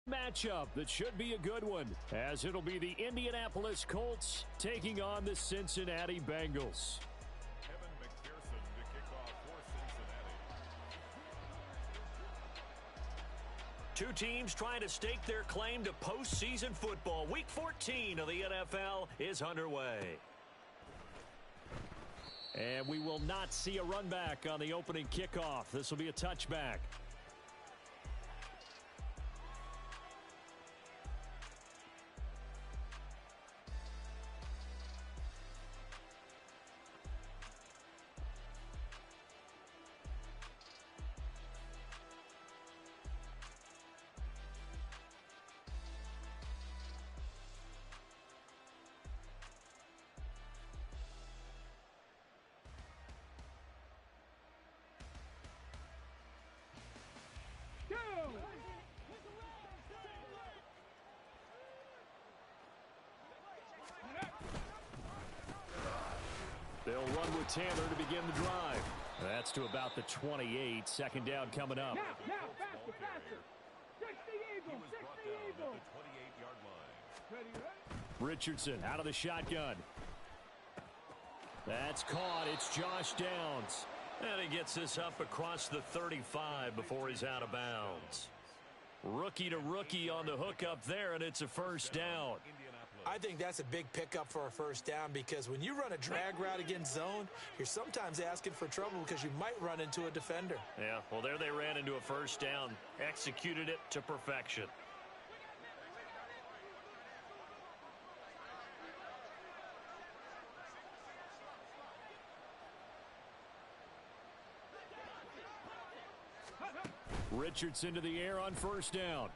matchup that should be a good one, as it'll be the Indianapolis Colts taking on the Cincinnati Bengals. Two teams trying to stake their claim to postseason football. Week 14 of the NFL is underway. And we will not see a run back on the opening kickoff. This will be a touchback. They'll run with Taylor to begin the drive. That's to about the 28. Second down coming up. Now, faster. 60 Eagles, 60 Eagles. 28-yard line. Richardson out of the shotgun. That's caught. It's Josh Downs. And he gets this up across the 35 before he's out of bounds. Rookie to rookie on the hook up there, and it's a first down. I think that's a big pickup for a first down, because when you run a drag route against zone, you're sometimes asking for trouble because you might run into a defender. Yeah, well, there they ran into a first down. Executed it to perfection. Richardson to the air on first down.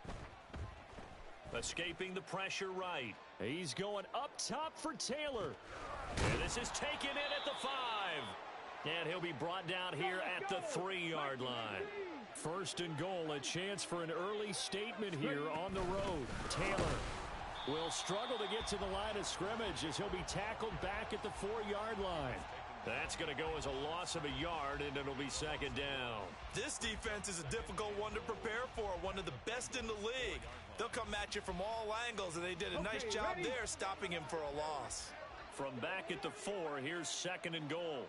Escaping the pressure right. He's going up top for Taylor. And this is taken in at the 5. And he'll be brought down here at the 3-yard line. First and goal, a chance for an early statement here on the road. Taylor will struggle to get to the line of scrimmage as he'll be tackled back at the 4-yard line. That's going to go as a loss of a yard, and it'll be second down. This defense is a difficult one to prepare for, one of the best in the league. They'll come at you from all angles, and they did a nice job there stopping him for a loss. From back at the 4, here's second and goal.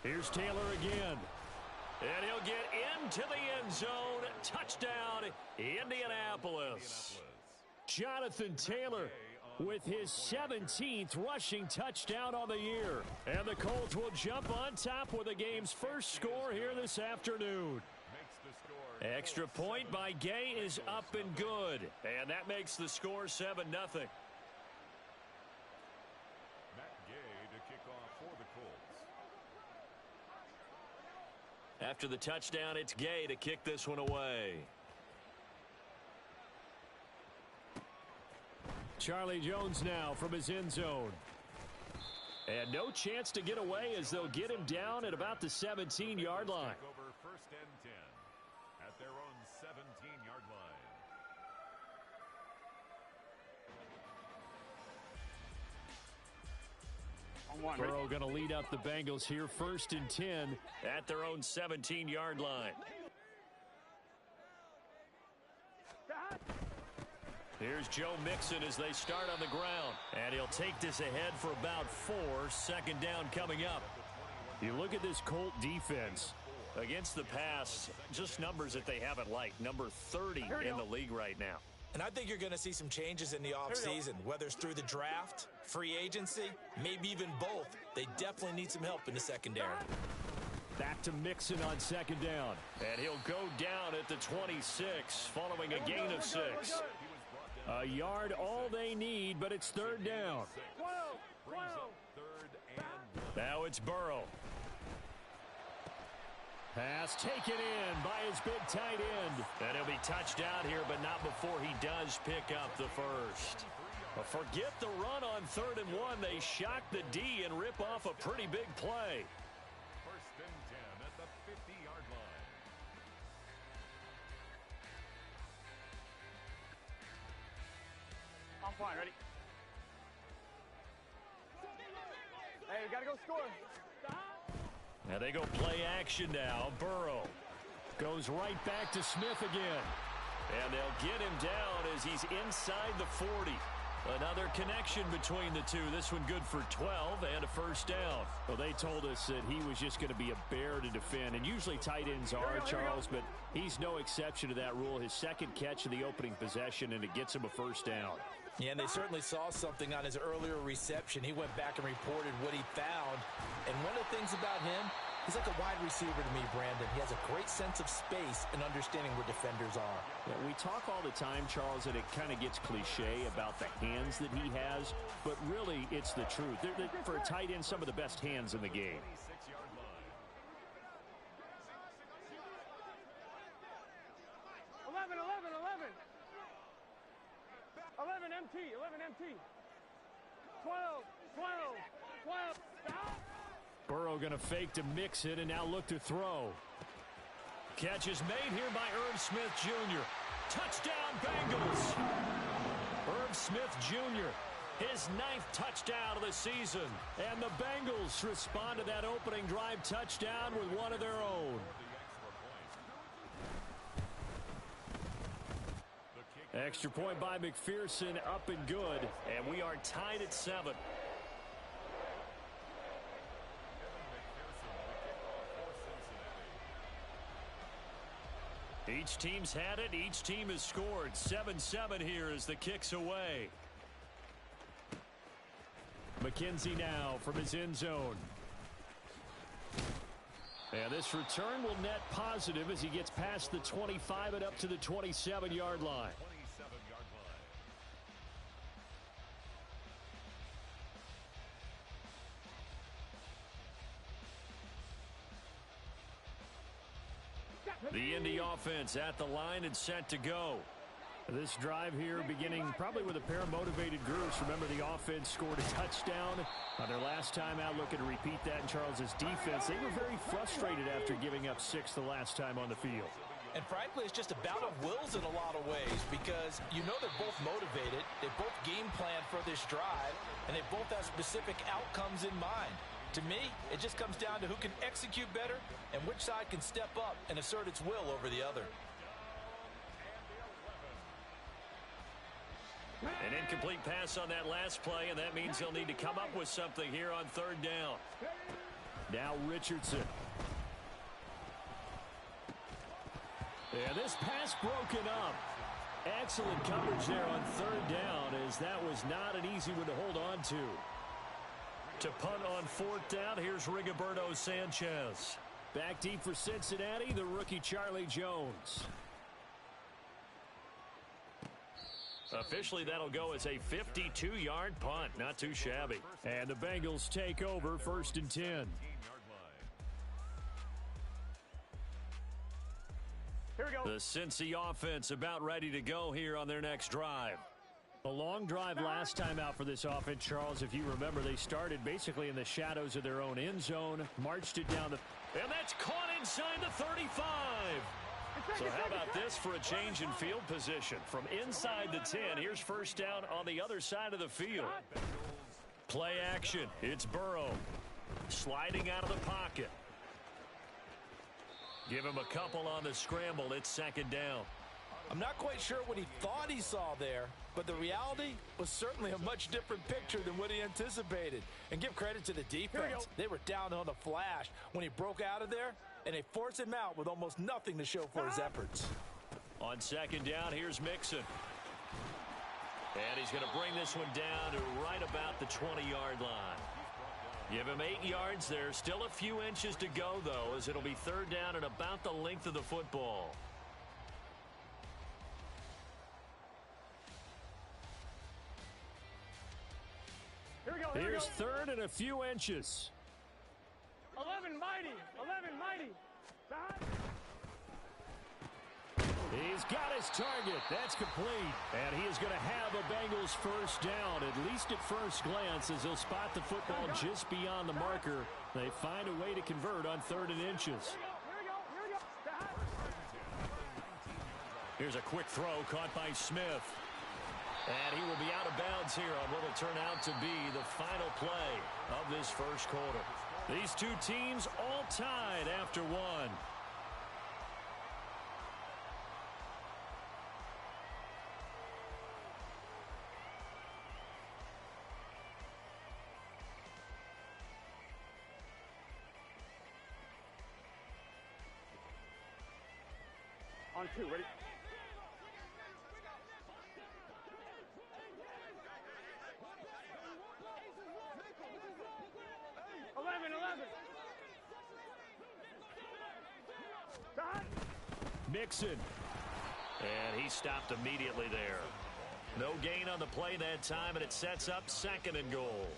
Here's Taylor again. And he'll get into the end zone. Touchdown, Indianapolis. Jonathan Taylor with his 17th rushing touchdown on the year. And the Colts will jump on top with the game's first score here this afternoon. Extra point by Gay is up and good. And that makes the score 7-0. Matt Gay to kick off for the Colts. After the touchdown, it's Gay to kick this one away. Charlie Jones now from his end zone. And no chance to get away as they'll get him down at about the 17-yard line. Over first and 10 at their own 17-yard line. Burrow going to lead up the Bengals here, first and 10 at their own 17-yard line. Here's Joe Mixon as they start on the ground. And he'll take this ahead for about 4. Second down coming up. You look at this Colt defense. Against the pass, just numbers that they haven't liked. Number 30 in the league right now. And I think you're going to see some changes in the offseason, whether it's through the draft, free agency, maybe even both. They definitely need some help in the secondary. Back to Mixon on second down. And he'll go down at the 26 following a gain of 6. A yard all they need, but it's third down. Now it's Burrow. Pass taken in by his big tight end. And he'll be touched out here, but not before he does pick up the first. But forget the run on 3rd and 1. They shock the D and rip off a pretty big play. First and 10 at the 50-yard line. I'm fine, ready? Hey, we got to go score. Now they go play action now. Burrow. Goes right back to Smith again. And they'll get him down as he's inside the 40. Another connection between the two. This one good for 12 and a first down. Well, they told us that he was just going to be a bear to defend. And usually tight ends are, Charles, but he's no exception to that rule. His second catch of the opening possession, and it gets him a first down. Yeah, and they certainly saw something on his earlier reception. He went back and reported what he found. And one of the things about him, he's like a wide receiver to me, Brandon. He has a great sense of space and understanding where defenders are. Yeah, we talk all the time, Charles, and it kind of gets cliche about the hands that he has, but really it's the truth. They're, for a tight end, some of the best hands in the game. 11 MT. 12. Stop. Burrow going to fake to mix it and now look to throw. Catch is made here by Irv Smith Jr. Touchdown, Bengals. Irv Smith Jr., his 9th touchdown of the season. And the Bengals respond to that opening drive touchdown with one of their own. Extra point by McPherson, up and good. And we are tied at 7. Each team's had it. Each team has scored. 7-7 here as the kick's away. McKenzie now from his end zone. And this return will net positive as he gets past the 25 and up to the 27-yard line. The Indy offense at the line and set to go. This drive here beginning probably with a pair of motivated groups. Remember, the offense scored a touchdown on their last time out. Looking to repeat that in Charles's defense. They were very frustrated after giving up 6 the last time on the field. And frankly, it's just a bout of wills in a lot of ways because you know they're both motivated. They both game plan for this drive, and they both have specific outcomes in mind. To me, it just comes down to who can execute better and which side can step up and assert its will over the other. An incomplete pass on that last play, and that means they'll need to come up with something here on 3rd down. Now Richardson. And this pass broken up. Excellent coverage there on 3rd down, as that was not an easy one to hold on to. To punt on 4th down, here's Rigoberto Sanchez. Back deep for Cincinnati, the rookie Charlie Jones. Officially, that'll go as a 52-yard punt. Not too shabby. And the Bengals take over 1st and 10. Here we go. The Cincy offense about ready to go here on their next drive. A long drive last time out for this offense, Charles. If you remember, they started basically in the shadows of their own end zone, marched it down the... And that's caught inside the 35. So how about this for a change in field position? From inside the 10, here's 1st down on the other side of the field. Play action. It's Burrow. Sliding out of the pocket. Give him a couple on the scramble. It's 2nd down. I'm not quite sure what he thought he saw there, but the reality was certainly a much different picture than what he anticipated. And give credit to the defense. They were down on the flash when he broke out of there, and they forced him out with almost nothing to show for his efforts. On 2nd down, here's Mixon. And he's going to bring this one down to right about the 20-yard line. Give him 8 yards there. Still a few inches to go, though, as it'll be 3rd down and about the length of the football. Here's 3rd and a few inches. 11 mighty. He's got his target. That's complete. And he is going to have a Bengals 1st down, at least at first glance, as they'll spot the football just beyond the marker. They find a way to convert on 3rd and inches. Here's a quick throw caught by Smith. And he will be out of bounds here on what will turn out to be the final play of this 1st quarter. These two teams all tied after 1. On 2, ready? Mixon. And he stopped immediately there. No gain on the play that time, and it sets up 2nd and goal.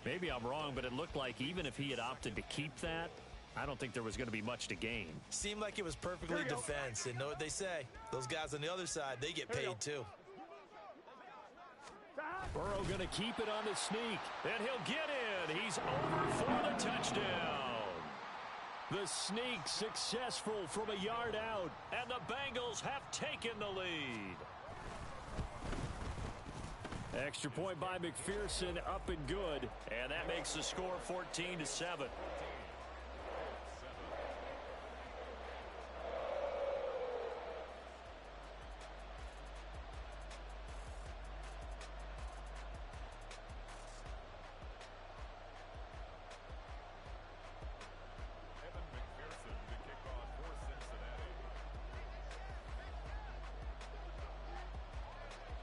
Maybe I'm wrong, but it looked like even if he had opted to keep that, I don't think there was going to be much to gain. Seemed like it was perfectly defense, and know what they say. Those guys on the other side, they get paid too. Burrow going to keep it on the sneak. And he'll get in. He's over for the touchdown. The sneak successful from a yard out. And the Bengals have taken the lead. Extra point by McPherson, up and good. And that makes the score 14-7.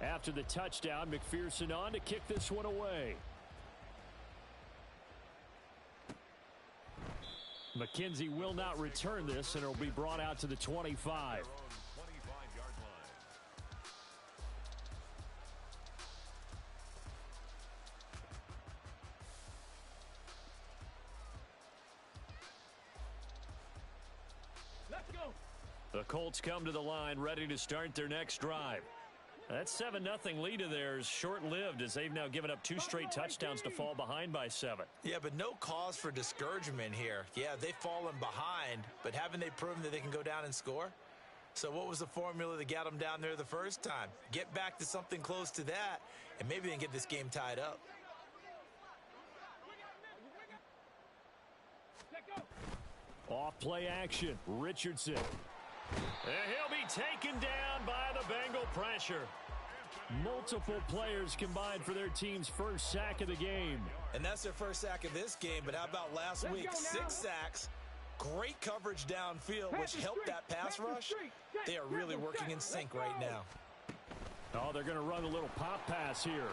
After the touchdown, McPherson on to kick this one away. McKenzie will not return this, and it will be brought out to the 25. Let's go. The Colts come to the line ready to start their next drive. That 7-0 lead of theirs short-lived as they've now given up 2 straight touchdowns to fall behind by 7. Yeah, but no cause for discouragement here. Yeah, they've fallen behind, but haven't they proven that they can go down and score? So what was the formula that got them down there the first time? Get back to something close to that, and maybe they can get this game tied up. Off play action. Richardson. And he'll be taken down by the Bengal pressure. Multiple players combined for their team's first sack of the game. And that's their first sack of this game, but how about last week? 6 sacks, great coverage downfield, which helped that pass rush. They are really working in sync right now. Oh, they're going to run a little pop pass here.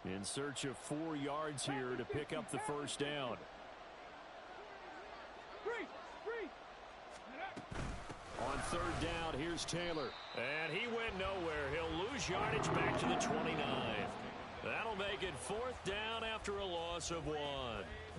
In search of 4 yards here to pick up the first down. On 3rd down, here's Taylor. And he went nowhere. He'll lose yardage back to the 29. That'll make it 4th down after a loss of 1.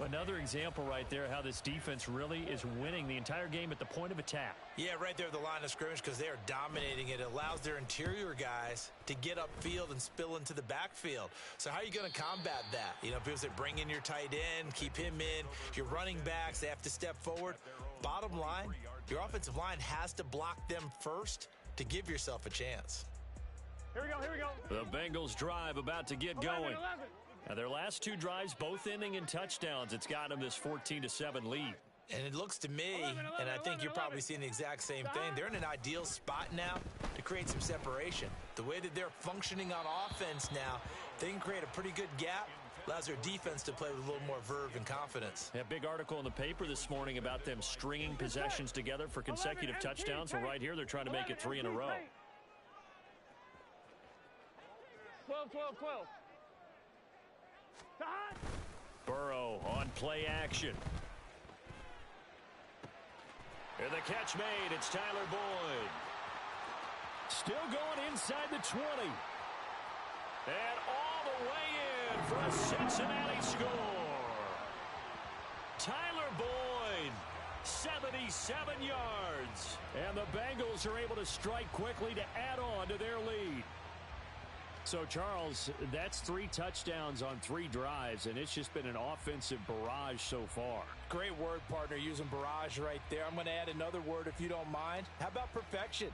Another example right there how this defense really is winning the entire game at the point of attack. Yeah, right there at the line of scrimmage because they are dominating it. It allows their interior guys to get upfield and spill into the backfield. So how are you going to combat that? You know, people say bring in your tight end, keep him in. Your running backs, they have to step forward. Bottom line, your offensive line has to block them first to give yourself a chance. Here we go, here we go. The Bengals drive about to get going. 11. Now their last 2 drives both ending in touchdowns. It's got them this 14-7 lead. And it looks to me, and I think you're probably seeing the exact same thing, they're in an ideal spot now to create some separation. The way that they're functioning on offense now, they can create a pretty good gap. Allows their defense to play with a little more verve and confidence. A big article in the paper this morning about them stringing possessions together for consecutive touchdowns. Well, right here, they're trying to make it 3 in a row. 12. Burrow on play action. And the catch made. It's Tyler Boyd. Still going inside the 20. And all the way in for a Cincinnati score. Tyler Boyd, 77 yards. And the Bengals are able to strike quickly to add on to their lead. So, Charles, that's 3 touchdowns on 3 drives, and it's just been an offensive barrage so far. Great word, partner, using barrage right there. I'm going to add another word if you don't mind. How about perfection?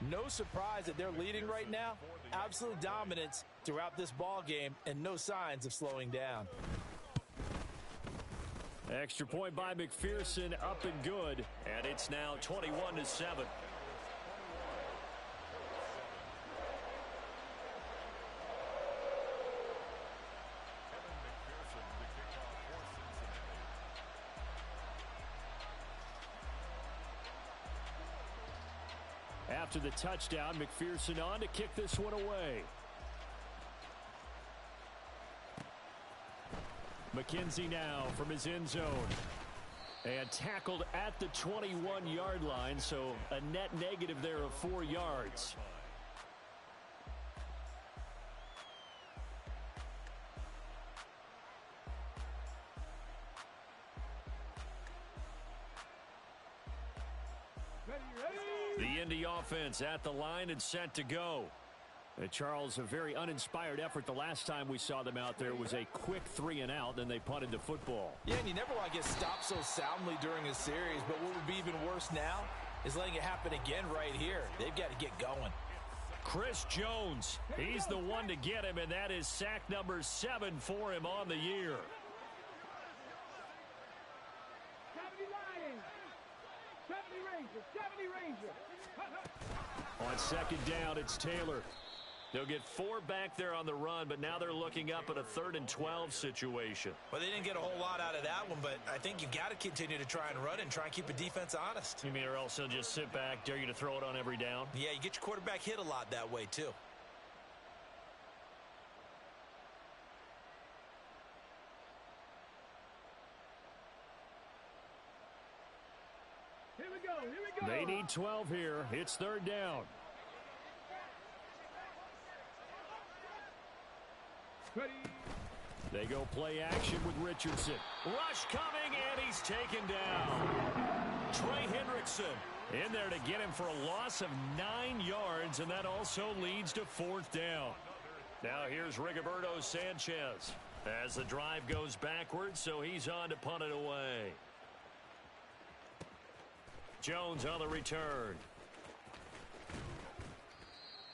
No surprise that they're leading right now. Absolute dominance throughout this ball game and no signs of slowing down. Extra point by McPherson, up and good. And it's now 21-7. After the touchdown, McPherson on to kick this one away. McKenzie now from his end zone. And tackled at the 21-yard line, so a net negative there of 4 yards. The Indy offense at the line and set to go. Charles, a very uninspired effort the last time we saw them out there was a quick 3-and-out, then they punted the football. Yeah, and you never want to get stopped so soundly during a series, but what would be even worse now is letting it happen again right here. They've got to get going. Chris Jones, he's the one to get him, and that is sack number 7 for him on the year. 70 Lions, 70 Rangers, 70 Rangers. On second down, it's Taylor. They'll get 4 back there on the run, but now they're looking up at a 3rd and 12 situation. Well, they didn't get a whole lot out of that one, but I think you got to continue to try and run and try and keep the defense honest. You mean, or else they'll just sit back, dare you to throw it on every down? Yeah, you get your quarterback hit a lot that way, too. Here we go, here we go. They need 12 here. It's 3rd down. Ready. They go play action with Richardson. Rush coming, and he's taken down. Trey Hendrickson in there to get him for a loss of 9 yards, and that also leads to 4th down. Now here's Rigoberto Sanchez as the drive goes backwards, so he's on to punt it away. Jones on the return.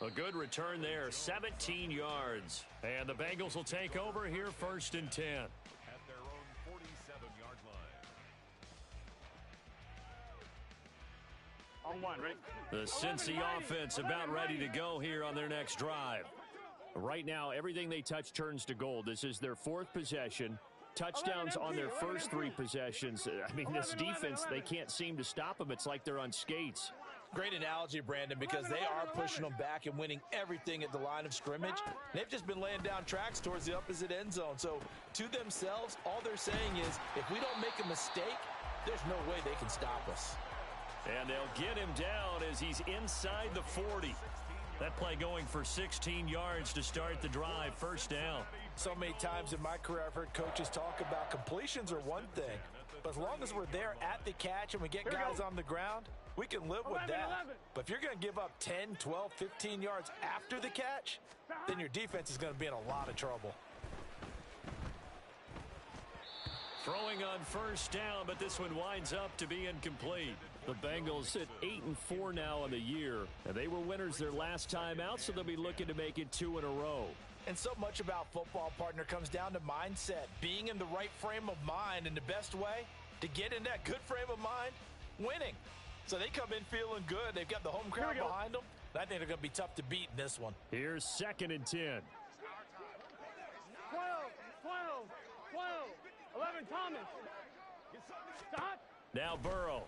A good return there, 17 yards. And the Bengals will take over here 1st and 10. At their own 47-yard line. On one, ready? The Cincy offense about ready to go here on their next drive. Right now, everything they touch turns to gold. This is their 4th possession. Touchdowns on their first 3 possessions. I mean, this defense, they can't seem to stop them. It's like they're on skates. Great analogy, Brandon, because they are pushing them back and winning everything at the line of scrimmage. They've just been laying down tracks towards the opposite end zone. So, to themselves, all they're saying is, if we don't make a mistake, there's no way they can stop us. And they'll get him down as he's inside the 40. That play going for 16 yards to start the drive, 1st down. So many times in my career, I've heard coaches talk about completions are one thing. But as long as we're there at the catch and we get guys on the ground, we can live with that. But if you're going to give up 10, 12, 15 yards after the catch, then your defense is going to be in a lot of trouble. Throwing on 1st down, but this one winds up to be incomplete. The Bengals sit 8-4 now on the year, and they were winners their last time out, so they'll be looking to make it 2 in a row. And so much about football, partner, comes down to mindset, being in the right frame of mind, and the best way to get in that good frame of mind, winning. So they come in feeling good. They've got the home crowd behind them. I think they're going to be tough to beat in this one. Here's 2nd and 10. 12, 11, Thomas. Stop. Now Burrow.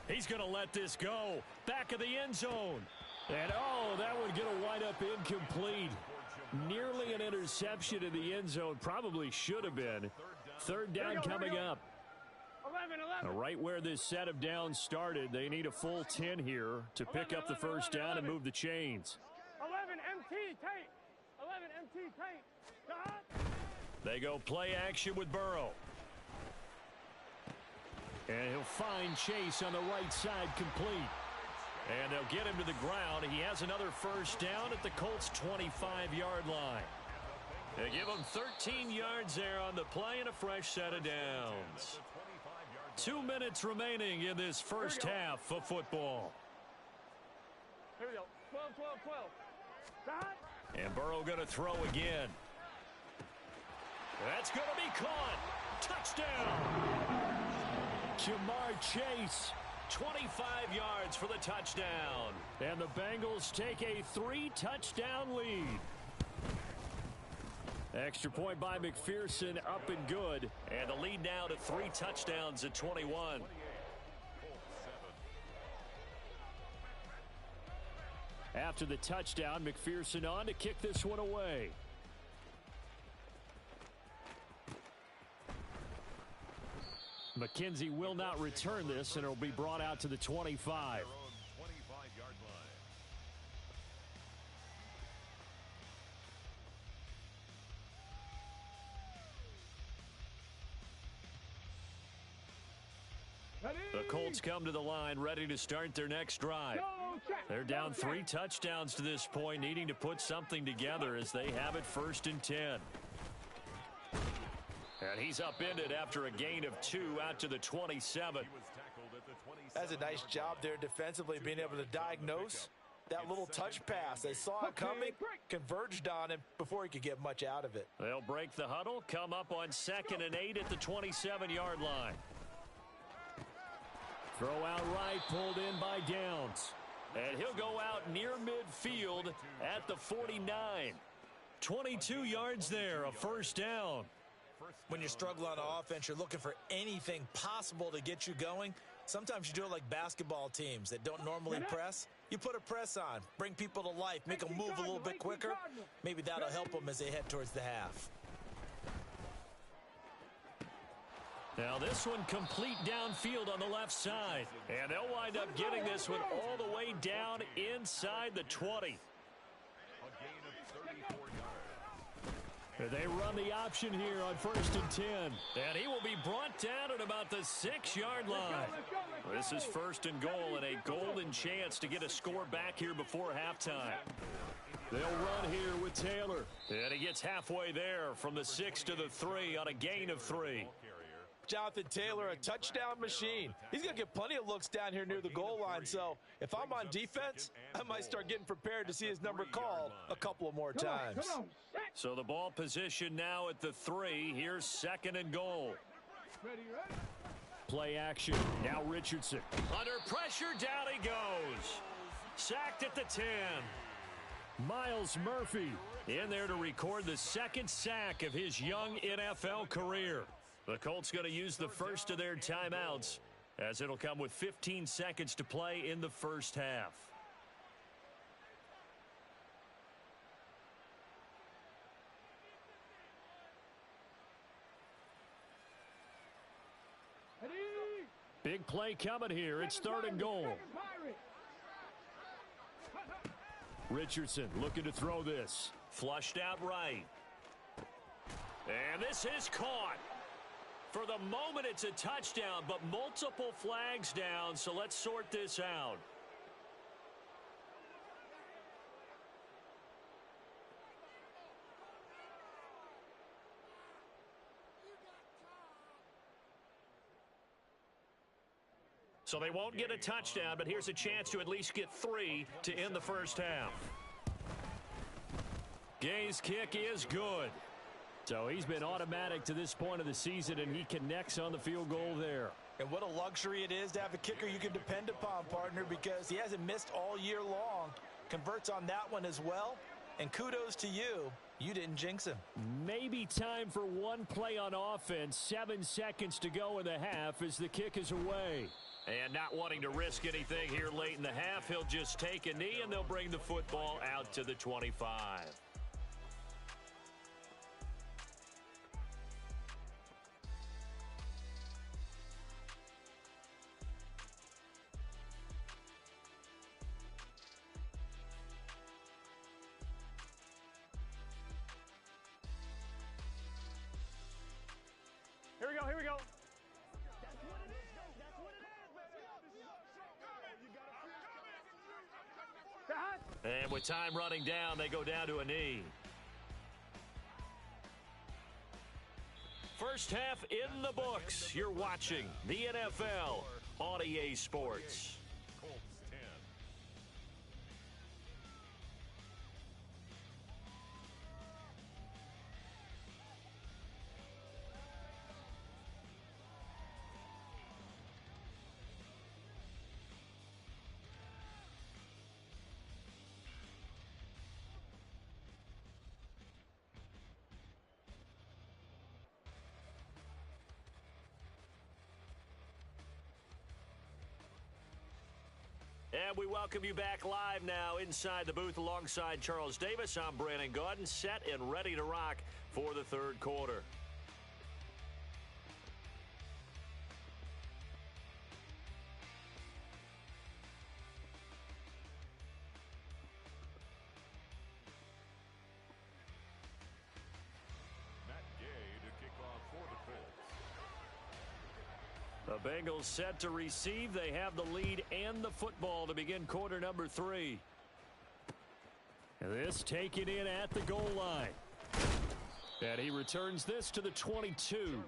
He's going to let this go. Back of the end zone. And, oh, that one going to wind up incomplete. Nearly an interception in the end zone. Probably should have been. 3rd down coming up. 11. Right where this set of downs started, they need a full 10 here to pick up the 1st down and move the chains. 11, MT, tape. 11, MT, tape. Stop. They go play action with Burrow. And he'll find Chase on the right side complete. And they'll get him to the ground. He has another 1st down at the Colts' 25-yard line. They give him 13 yards there on the play and a fresh set of downs. 2 minutes remaining in this first half of football. Here we go. 12, 12, 12. Stop. And Burrow going to throw again. That's going to be caught. Touchdown. Jamar Chase. 25 yards for the touchdown. And the Bengals take a 3-touchdown lead. Extra point by McPherson, up and good. And the lead now to 3 touchdowns at 21. After the touchdown, McPherson on to kick this one away. McKenzie will not return this, and it will be brought out to the 25. The Colts come to the line ready to start their next drive. They're down 3 touchdowns to this point, needing to put something together as they have it 1st and 10. And he's upended after a gain of 2 out to the 27. That's a nice job there defensively, being able to diagnose that little touch pass. They saw it coming, converged on him before he could get much out of it. They'll break the huddle, come up on 2nd and 8 at the 27-yard line. Throw out right, pulled in by Downs. And he'll go out near midfield at the 49. 22 yards there, a 1st down. When you struggle on offense, you're looking for anything possible to get you going. Sometimes you do it like basketball teams that don't normally press. You put a press on, bring people to life, make them move a little bit quicker. Maybe that'll help them as they head towards the half. Now this one complete downfield on the left side. And they'll wind up getting this one all the way down inside the 20. They run the option here on 1st and 10. And he will be brought down at about the 6-yard line. This is 1st and goal and a golden chance to get a score back here before halftime. They'll run here with Taylor. And he gets halfway there from the 6 to the 3 on a gain of 3. Jonathan Taylor, a touchdown machine. He's going to get plenty of looks down here near the goal line. So if I'm on defense, I might start getting prepared to see his number called a couple of more times. So the ball position now at the 3. Here's 2nd and goal. Play action. Now Richardson. Under pressure, down he goes. Sacked at the 10. Miles Murphy in there to record the 2nd sack of his young NFL career. The Colts going to use the first of their timeouts as it'll come with 15 seconds to play in the 1st half. Big play coming here. It's 3rd and goal. Richardson looking to throw this. Flushed out right. And this is caught. For the moment, it's a touchdown, but multiple flags down, so let's sort this out. So they won't get a touchdown, but here's a chance to at least get 3 to end the 1st half. Gay's kick is good. So he's been automatic to this point of the season, and he connects on the field goal there. And what a luxury it is to have a kicker you can depend upon, partner, because he hasn't missed all year long. Converts on that one as well. And kudos to you. You didn't jinx him. Maybe time for one play on offense. 7 seconds to go in the half as the kick is away. And not wanting to risk anything here late in the half, he'll just take a knee, and they'll bring the football out to the 25. Here we go, here we go. And with time running down, they go down to a knee. First half in the books. You're watching the NFL on EA Sports. And we welcome you back live now inside the booth alongside Charles Davis. I'm Brandon Gaudin, set and ready to rock for the third quarter. The Bengals set to receive. They have the lead and the football to begin quarter number 3. This taken in at the goal line. And he returns this to the 22.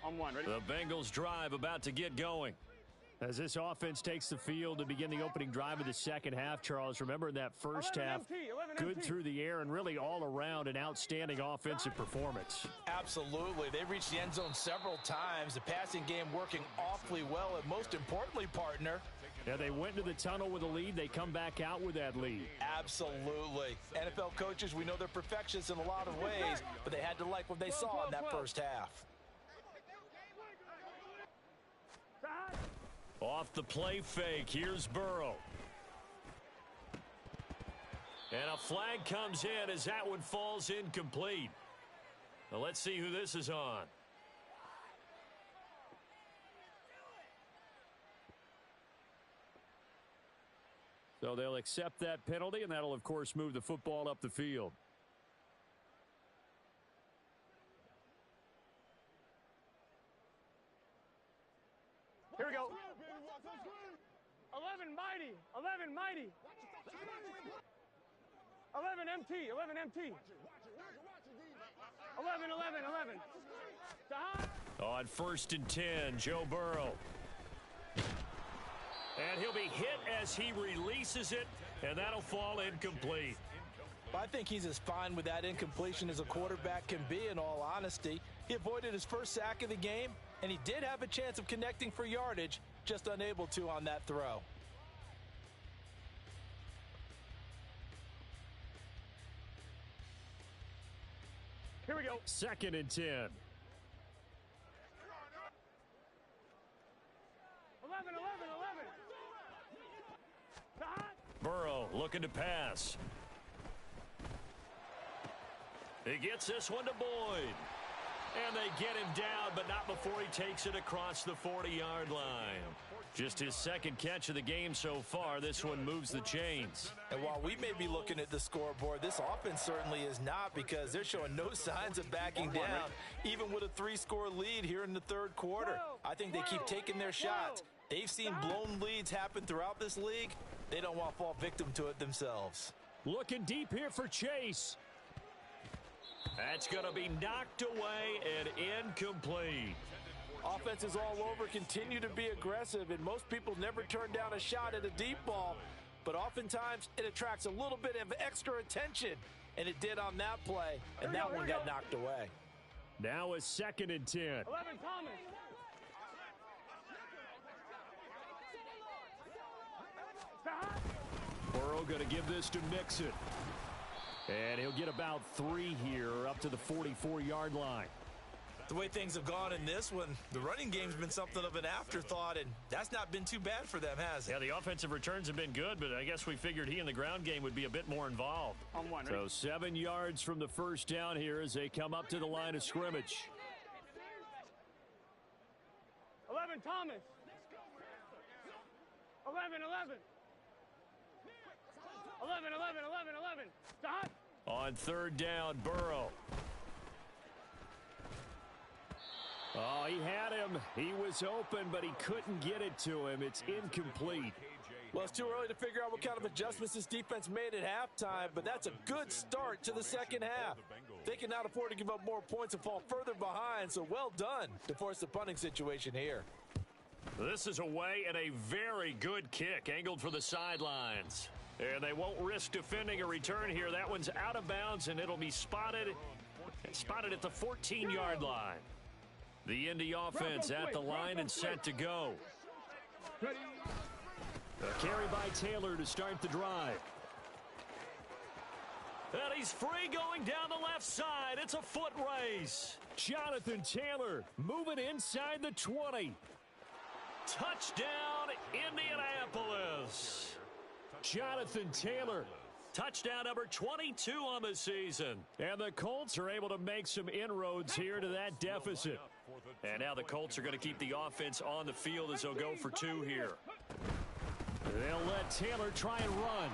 On one, ready? The Bengals drive about to get going. As this offense takes the field to begin the opening drive of the second half, Charles, remember in that first 11 half, MT, 11 good MT. through the air and really all around an outstanding offensive performance. Absolutely. They reached the end zone several times. The passing game working awfully well. And most importantly, partner, Yeah, they went into the tunnel with a lead. They come back out with that lead. absolutely. NFL coaches, we know they're perfectionists in a lot of ways, but they had to like what they saw in that first half. Off the play fake, here's Burrow. And a flag comes in as that one falls incomplete. Now let's see who this is on. So they'll accept that penalty, and that'll, of course, move the football up the field. Here we go. 11 mighty. 11 mighty. 11 MT. 11 MT. 11, 11, 11. On 1st and 10, Joe Burrow. And he'll be hit as he releases it, and that'll fall incomplete. I think he's as fine with that incompletion as a quarterback can be, in all honesty. He avoided his first sack of the game, and he did have a chance of connecting for yardage, just unable to on that throw. Here we go. 2nd and 10. 11, 11, 11. Burrow looking to pass. He gets this one to Boyd. And they get him down, but not before he takes it across the 40-yard line. Just his second catch of the game so far. This one moves the chains. And while we may be looking at the scoreboard, this offense certainly is not, because they're showing no signs of backing down, even with a 3-score lead here in the third quarter. I think they keep taking their shots. They've seen blown leads happen throughout this league. They don't want to fall victim to it themselves. Looking deep here for Chase. That's going to be knocked away and incomplete. Offenses all over continue to be aggressive, and most people never turn down a shot at a deep ball, but oftentimes it attracts a little bit of extra attention, and it did on that play, and that one got knocked away. Now a 2nd and 10. 11 Thomas. Burrow going to give this to Mixon. And he'll get about 3 here up to the 44-yard line. The way things have gone in this one, the running game's been something of an afterthought, and that's not been too bad for them, has it? Yeah, the offensive returns have been good, but I guess we figured he in the ground game would be a bit more involved. On one, So 7 yards from the first down here as they come up to the line of scrimmage. 11 Thomas. 11, 11. 11, 11, 11, 11. Stop. On 3rd down, Burrow. Oh, he had him. He was open, but he couldn't get it to him. It's incomplete. Well, it's too early to figure out what kind of adjustments this defense made at halftime, but that's a good start to the second half. They cannot afford to give up more points and fall further behind, so well done to force the punting situation here. This is away and a very good kick angled for the sidelines. And they won't risk defending a return here. That one's out of bounds, and it'll be spotted at the 14-yard line. The Indy offense at the line and set to go. A carry by Taylor to start the drive. And he's free going down the left side. It's a foot race. Jonathan Taylor moving inside the 20. Touchdown, Indianapolis. Jonathan Taylor. Touchdown number 22 on the season. And the Colts are able to make some inroads here to that deficit. And now the Colts are going to keep the offense on the field as they'll go for 2 here. They'll let Taylor try and run.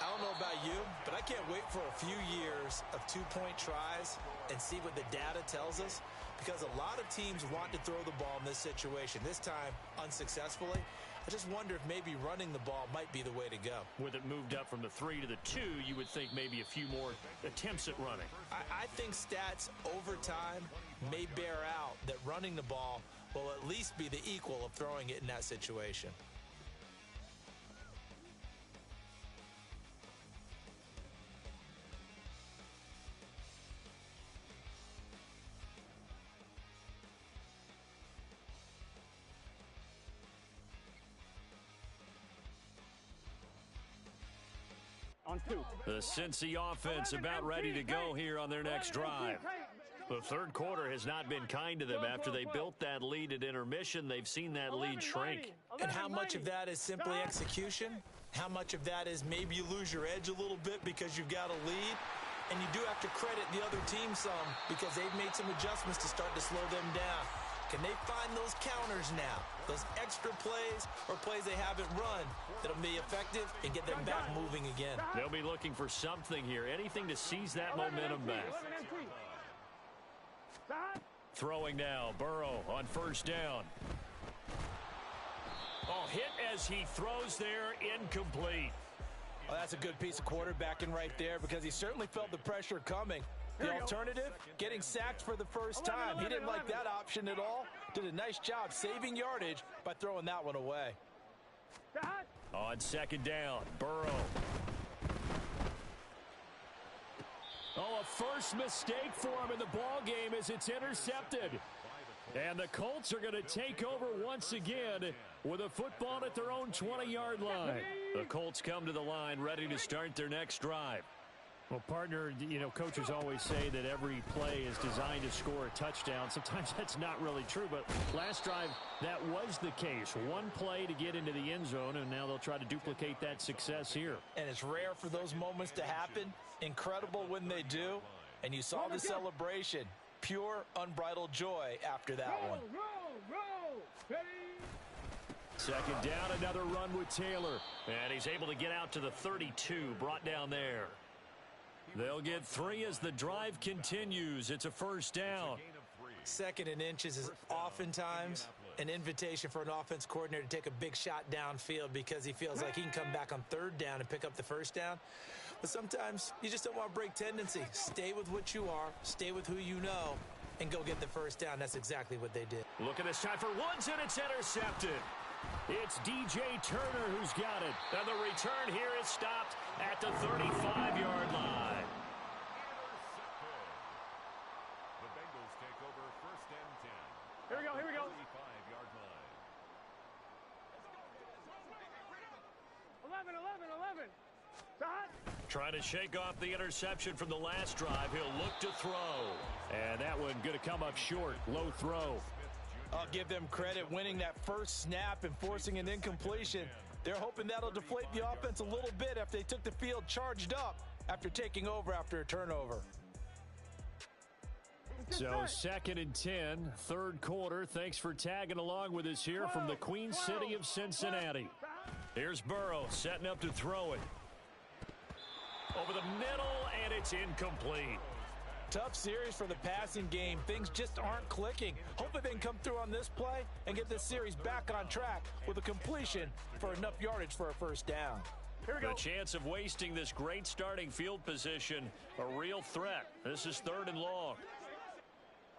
I don't know about you, but I can't wait for a few years of 2-point tries and see what the data tells us, because a lot of teams want to throw the ball in this situation, this time unsuccessfully. I just wonder if maybe running the ball might be the way to go. With it moved up from the 3 to the 2, you would think maybe a few more attempts at running. I think stats over time may bear out that running the ball will at least be the equal of throwing it in that situation. On 2. The Cincy offense about ready to go here on their next drive. The third quarter has not been kind to them. After they built that lead at intermission, they've seen that lead shrink. And how much of that is simply execution? How much of that is maybe you lose your edge a little bit because you've got a lead? And you do have to credit the other team some because they've made some adjustments to start to slow them down. Can they find those counters now, those extra plays or plays they haven't run that'll be effective and get them back moving again? They'll be looking for something here, anything to seize that momentum back. Throwing now, Burrow on first down. Oh, hit as he throws there, incomplete. Well, that's a good piece of quarterbacking right there because he certainly felt the pressure coming. The alternative, getting sacked for the first time. He didn't like that option at all. Did a nice job saving yardage by throwing that one away. On second down, Burrow. Oh, a first mistake for him in the ball game as it's intercepted. And the Colts are going to take over once again with a football at their own 20-yard line. The Colts come to the line ready to start their next drive. Well, partner, you know, coaches always say that every play is designed to score a touchdown. Sometimes that's not really true, but last drive, that was the case. One play to get into the end zone, and now they'll try to duplicate that success here. And it's rare for those moments to happen. Incredible when they do. And you saw the celebration. Pure, unbridled joy after that one. Second down, another run with Taylor. And he's able to get out to the 32, brought down there. They'll get 3 as the drive continues. It's a first down. Second and inches is oftentimes an invitation for an offense coordinator to take a big shot downfield because he feels like he can come back on third down and pick up the first down. But sometimes you just don't want to break tendency. Stay with what you are, stay with who you know, and go get the first down. That's exactly what they did. Look at this time for Woods, and it's intercepted. It's DJ Turner who's got it. And the return here is stopped at the 35-yard line. The Bengals take over first and 10. Here we go, here we go. 35-yard line. 11. Trying to shake off the interception from the last drive. He'll look to throw. And that one going to come up short. Low throw. I'll give them credit winning that first snap and forcing an incompletion. They're hoping that'll deflate the offense a little bit after they took the field charged up after taking over after a turnover. So second and 10, third quarter. Thanks for tagging along with us here from the Queen City of Cincinnati. Here's Burrow setting up to throw it. Over the middle, and it's incomplete. Tough series for the passing game. Things just aren't clicking. Hopefully they can come through on this play and get this series back on track with a completion for enough yardage for a first down. Here we go. The chance of wasting this great starting field position, a real threat. This is third and long.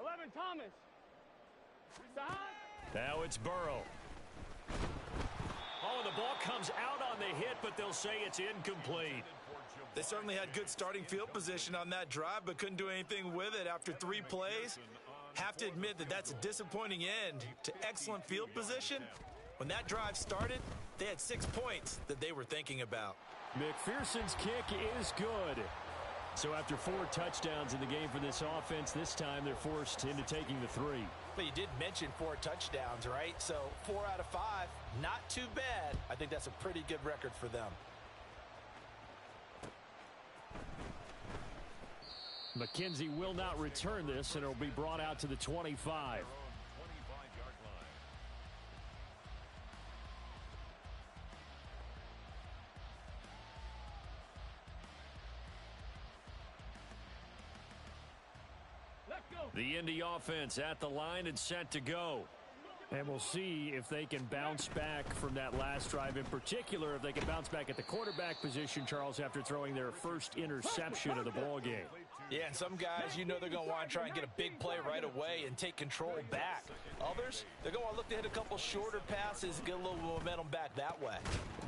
11, Thomas. Side. Now it's Burrow. Oh, and the ball comes out on the hit, but they'll say it's incomplete. They certainly had good starting field position on that drive, but couldn't do anything with it after 3 plays. Have to admit that that's a disappointing end to excellent field position. When that drive started, they had 6 points that they were thinking about. McPherson's kick is good. So after 4 touchdowns in the game for this offense, this time they're forced into taking the 3. But you did mention 4 touchdowns, right? So 4 out of 5, not too bad. I think that's a pretty good record for them. McKenzie will not return this, and it'll be brought out to the 25. 25-yard line. Let's go. The Indy offense at the line and set to go. And we'll see if they can bounce back from that last drive, in particular if they can bounce back at the quarterback position, Charles, after throwing their first interception of the ball game. Yeah, and some guys, you know they're going to want to try and get a big play right away and take control back. Others, they're going to look to hit a couple shorter passes and get a little momentum back that way.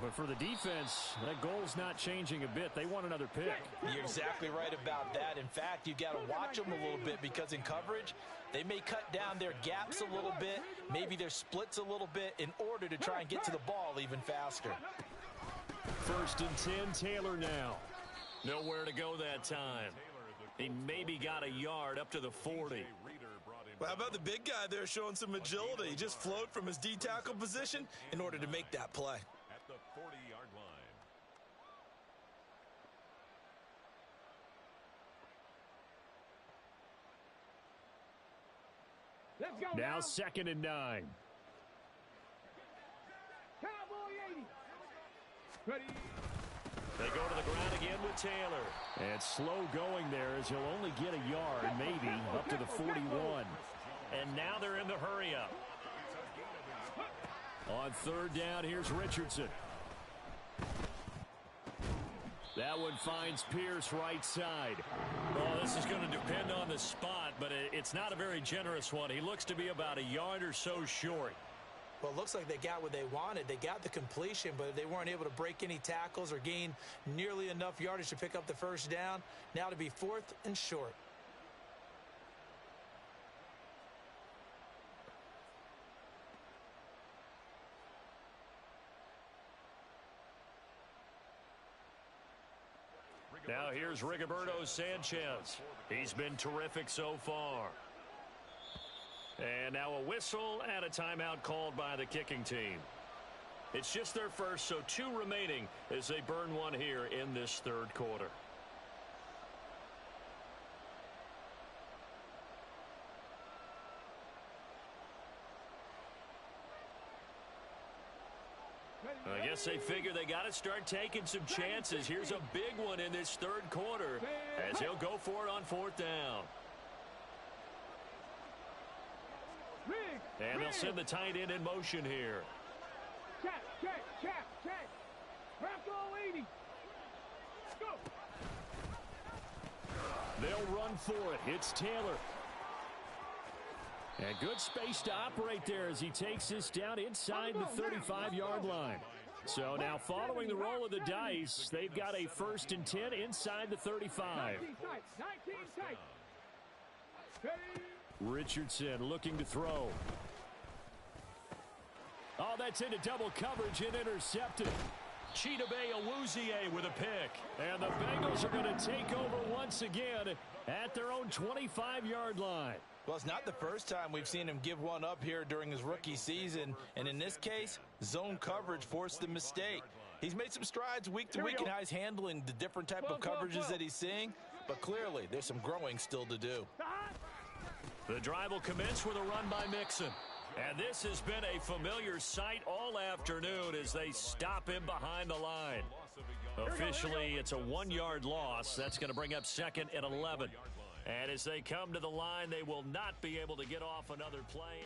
But for the defense, that goal's not changing a bit. They want another pick. You're exactly right about that. In fact, you got to watch them a little bit because in coverage, they may cut down their gaps a little bit, maybe their splits a little bit in order to try and get to the ball even faster. 1st and 10, Taylor now. Nowhere to go that time. He maybe got a yard up to the 40. Well, how about the big guy there showing some agility? He just flowed from his D-tackle position in order to make that play. At the 40-yard line. Let's go Now 2nd and 9. Cowboy 80. Ready. They go to the ground again with Taylor. And slow going there as he'll only get a yard, maybe, up to the 41. And now they're in the hurry-up. On 3rd down, here's Richardson. That one finds Pierce right side. Well, this is going to depend on the spot, but it's not a very generous one. He looks to be about a yard or so short. Well, it looks like they got what they wanted. They got the completion, but they weren't able to break any tackles or gain nearly enough yardage to pick up the 1st down. Now to be 4th and short. Now here's Rigoberto Sanchez. He's been terrific so far. And now a whistle and a timeout called by the kicking team. It's just their first, so 2 remaining as they burn one here in this 3rd quarter. I guess they figure they got to start taking some chances. Here's a big one in this 3rd quarter as he'll go for it on 4th down. And they'll send the tight end in motion here. Check. Bronco 80. Go. They'll run for it. It's Taylor. And good space to operate there as he takes this down inside the 35-yard line. So now following the roll of the dice, they've got a 1st and 10 inside the 35. 19 tight. Richardson looking to throw. Oh, that's into double coverage and intercepted. Chidobe Awuzie with a pick. And the Bengals are going to take over once again at their own 25-yard line. Well, it's not the first time we've seen him give one up here during his rookie season. And in this case, zone coverage forced the mistake. He's made some strides week to week in how he's handling the different type of coverages that he's seeing. But clearly, there's some growing still to do. The drive will commence with a run by Mixon. And this has been a familiar sight all afternoon as they stop him behind the line. Officially, it's a 1-yard loss. That's going to bring up 2nd and 11. And as they come to the line, they will not be able to get off another play.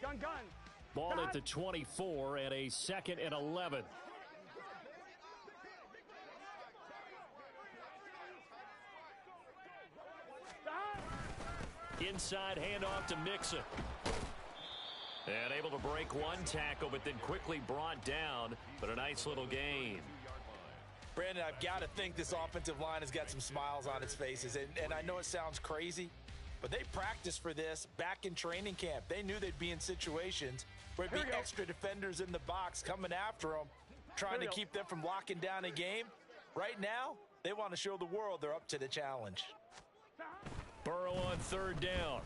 Gun. Ball at the 24 and a 2nd and 11. Inside handoff to Mixon. And able to break one tackle, but then quickly brought down. But a nice little gain. Brandon, I've got to think this offensive line has got some smiles on its faces. And I know it sounds crazy, but they practiced for this back in training camp. They knew they'd be in situations where there'd be extra defenders in the box coming after them, trying to keep them from locking down a game. Right now, they want to show the world they're up to the challenge. Burrow on 3rd down.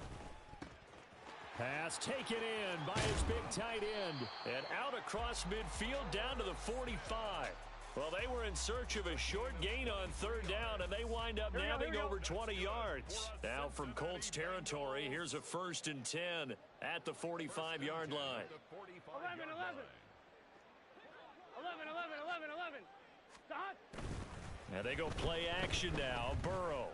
Pass taken in by his big tight end. And out across midfield down to the 45. Well, they were in search of a short gain on 3rd down, and they wind up nabbing over 20 yards. Now from Colts territory, here's a 1st and 10 at the 45-yard line. 11. 11. Stop. And they go play action now. Burrow.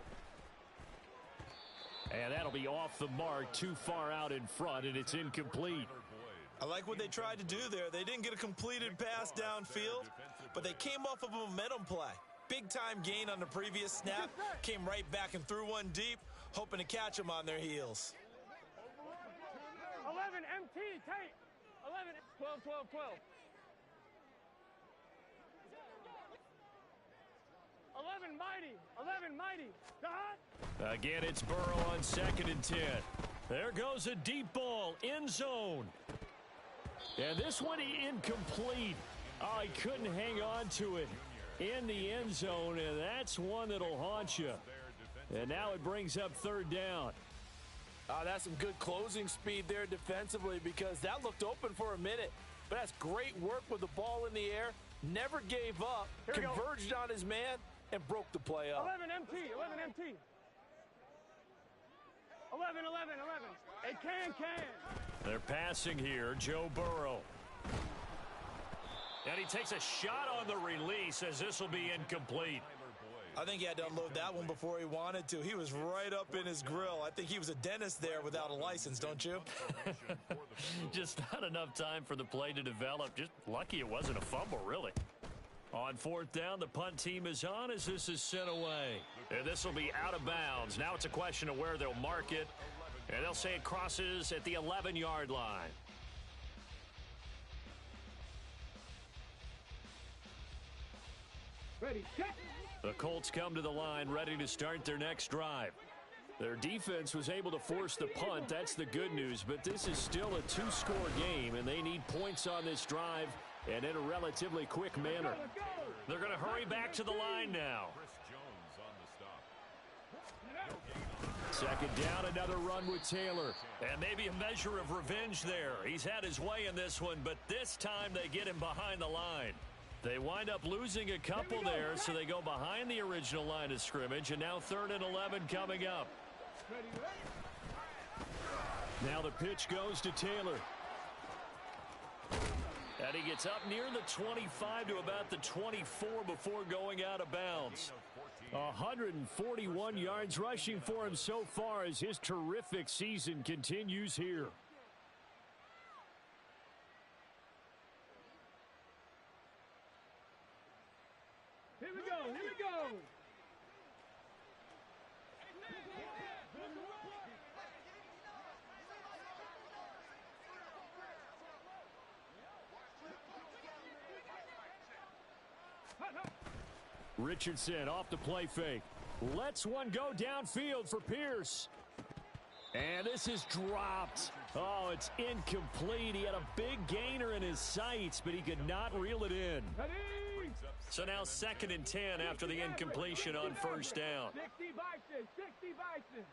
And that'll be off the mark, too far out in front, and it's incomplete. I like what they tried to do there. They didn't get a completed pass downfield, but they came off of a momentum play. Big-time gain on the previous snap, came right back and threw one deep, hoping to catch them on their heels. 11 MT, tape. 11, 12, 12, 12. 11 mighty, 11 mighty. Dot. Again, it's Burrow on 2nd and 10. There goes a deep ball, end zone. And this one incomplete. Oh, he couldn't hang on to it in the end zone, and that's one that'll haunt you. And now it brings up 3rd down. That's some good closing speed there defensively, because that looked open for a minute. But that's great work with the ball in the air. Never gave up, converged on his man, and broke the play up. 11 MT, 11 MT. 11, 11, 11. Hey, can. They're passing here, Joe Burrow. And he takes a shot on the release as this will be incomplete. I think he had to unload that one before he wanted to. He was right up in his grill. I think he was a dentist there without a license, don't you? Just not enough time for the play to develop. Just lucky it wasn't a fumble, really. On 4th down, the punt team is on as this is sent away. And this will be out of bounds. Now it's a question of where they'll mark it. And they'll say it crosses at the 11-yard line. Ready, check. The Colts come to the line ready to start their next drive. Their defense was able to force the punt. That's the good news. But this is still a 2-score game, and they need points on this drive and in a relatively quick manner. They're going to hurry back to the line now. 2nd down, another run with Taylor. And maybe a measure of revenge there. He's had his way in this one, but this time they get him behind the line. They wind up losing a couple there, so they go behind the original line of scrimmage, and now 3rd and 11 coming up. Now the pitch goes to Taylor. And he gets up near the 25 to about the 24 before going out of bounds. 141 yards rushing for him so far as his terrific season continues here. Here we go, here we go. Richardson off the play fake. Lets one go downfield for Pierce. And this is dropped. Oh, it's incomplete. He had a big gainer in his sights, but he could not reel it in. So now 2nd and 10 after the incompletion on 1st down. 60 Bison, 60 Bison.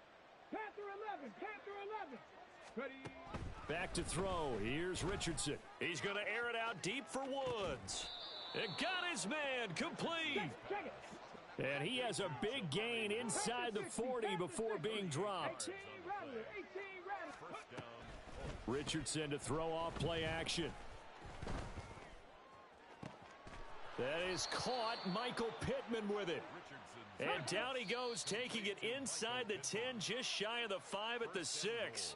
Panther 11, Panther 11. Ready. Back to throw. Here's Richardson. He's going to air it out deep for Woods. It got his man complete. And he has a big gain inside the 40 before being dropped. Richardson to throw off play action. That is caught. Michael Pittman with it. And down he goes, taking it inside the 10, just shy of the 5 at the 6.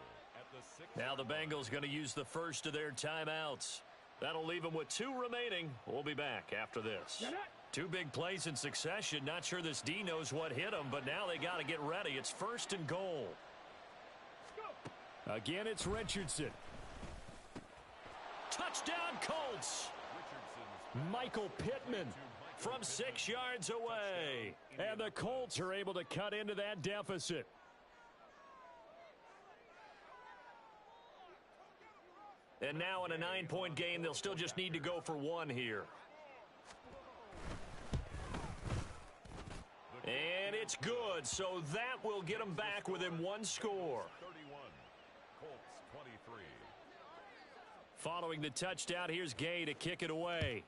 Now the Bengals going to use the first of their timeouts. That'll leave them with 2 remaining. We'll be back after this. 2 big plays in succession. Not sure this D knows what hit them, but now they got to get ready. It's 1st and goal. Again, it's Richardson. Touchdown, Colts. Michael Pittman from 6 yards away. And the Colts are able to cut into that deficit. And now in a 9-point game, they'll still just need to go for 1 here. And it's good, so that will get them back within 1 score. 31, Colts 23. Following the touchdown, here's Gay to kick it away.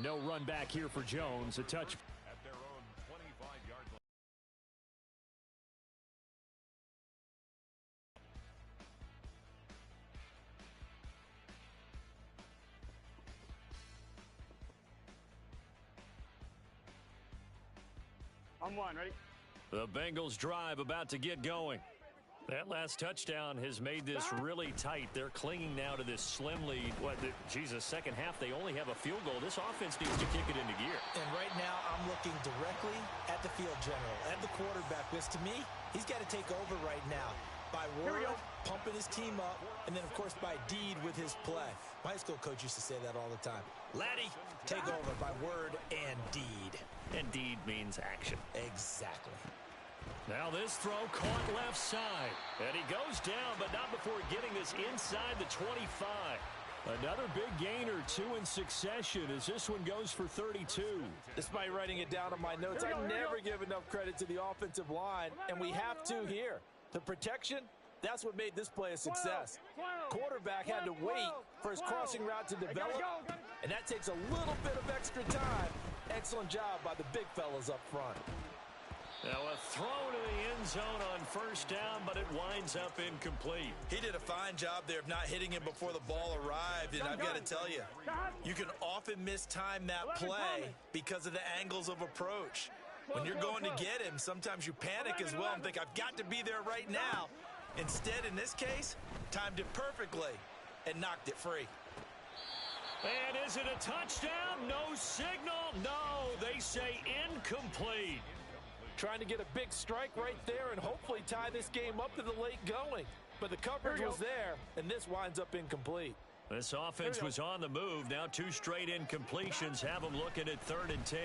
No run back here for Jones. A touch. At their own 25-yard line. On one, ready? The Bengals drive about to get going. That last touchdown has made this really tight. They're clinging now to this slim lead. Second half, they only have a field goal. This offense needs to kick it into gear. And right now, I'm looking directly at the field general, at the quarterback, because to me, he's got to take over right now. By word, pumping his team up, and then, of course, by deed with his play. My high school coach used to say that all the time. Laddie, take over by word and deed. And deed means action. Exactly. Now this throw caught left side. And he goes down, but not before getting this inside the 25. Another big gain or two in succession as this one goes for 32. Despite writing it down on my notes, I never give enough credit to the offensive line, and we have to here. The protection, that's what made this play a success. Quarterback had to wait for his crossing route to develop, and that takes a little bit of extra time. Excellent job by the big fellas up front. Now a throw to the end zone on first down, but it winds up incomplete. He did a fine job there of not hitting him before the ball arrived, and I've got to tell you, you can often mistime that play because of the angles of approach. When you're going to get him, sometimes you panic as well and think, I've got to be there right now. Instead, in this case, timed it perfectly and knocked it free. And is it a touchdown? No signal. No, they say incomplete. Trying to get a big strike right there and hopefully tie this game up to the late going. But the coverage was there, and this winds up incomplete. This offense was on the move. Now two straight incompletions have them looking at 3rd and 10.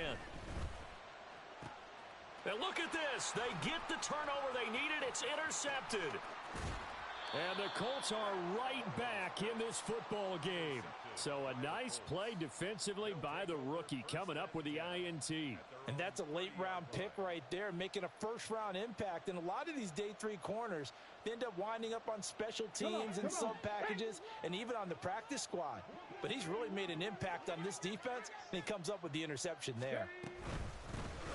And look at this. They get the turnover they needed. It's intercepted. And the Colts are right back in this football game. So a nice play defensively by the rookie coming up with the INT. And that's a late-round pick right there, making a first-round impact. And a lot of these day 3 corners, they end up winding up on special teams and sub-packages and even on the practice squad. But he's really made an impact on this defense, and he comes up with the interception there.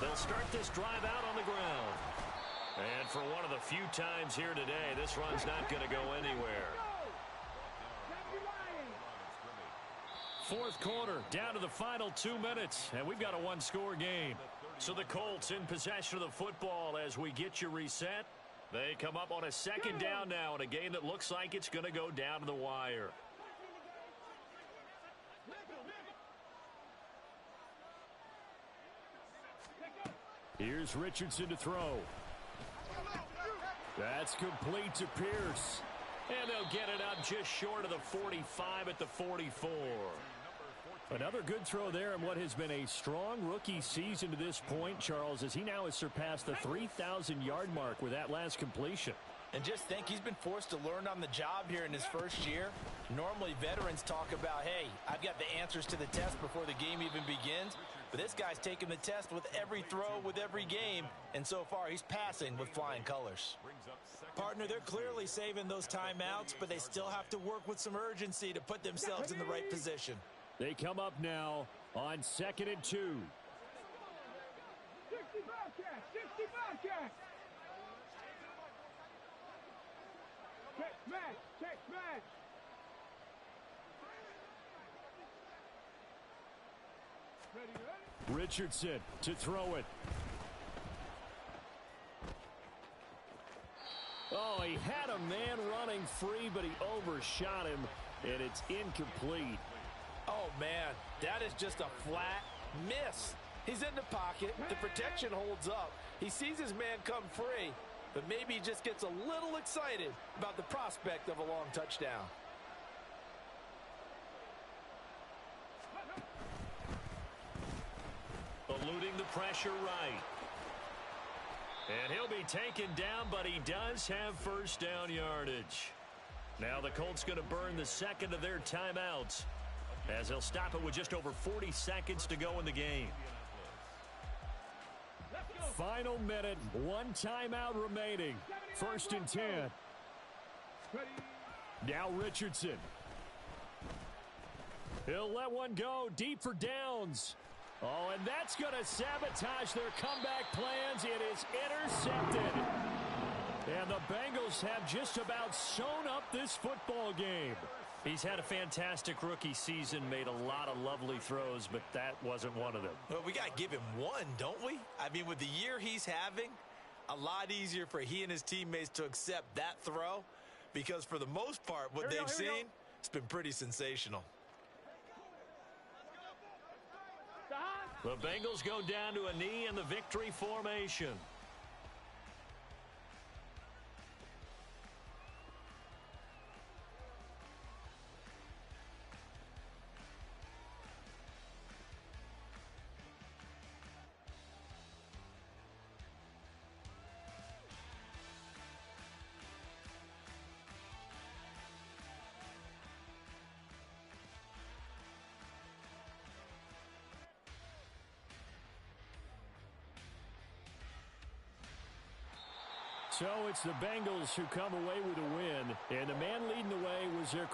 They'll start this drive out on the ground. And for one of the few times here today, this run's not going to go anywhere. 4th quarter, down to the final 2 minutes, and we've got a one-score game. So the Colts in possession of the football as we get you reset. They come up on a 2nd down now in a game that looks like it's going to go down to the wire. Here's Richardson to throw. That's complete to Pierce. And they'll get it up just short of the 45 at the 44. Another good throw there in what has been a strong rookie season to this point, Charles, as he now has surpassed the 3,000-yard mark with that last completion. And just think, he's been forced to learn on the job here in his first year. Normally, veterans talk about, hey, I've got the answers to the test before the game even begins. But this guy's taking the test with every throw, with every game. And so far, he's passing with flying colors. Partner, they're clearly saving those timeouts, but they still have to work with some urgency to put themselves in the right position. They come up now on 2nd and 2. 60 Bobcats! 60 Bobcats! Check smash! Check smash! Ready? Richardson to throw it. Oh, he had a man running free, but he overshot him, and it's incomplete. Oh, man, that is just a flat miss. He's in the pocket. The protection holds up. He sees his man come free, but maybe he just gets a little excited about the prospect of a long touchdown. Eluding the pressure right. And he'll be taken down, but he does have first down yardage. Now the Colts going to burn the 2nd of their timeouts as they'll stop it with just over 40 seconds to go in the game. Final minute, 1 timeout remaining. 1st and 10. Now Richardson. He'll let one go deep for downs. Oh, and that's going to sabotage their comeback plans. It is intercepted. And the Bengals have just about sewn up this football game. He's had a fantastic rookie season, made a lot of lovely throws, but that wasn't one of them. Well, we got to give him one, don't we? I mean, with the year he's having, a lot easier for he and his teammates to accept that throw because for the most part, what they've seen, it's been pretty sensational. The Bengals go down to a knee in the victory formation. So it's the Bengals who come away with a win, and the man leading the way was their quarterback.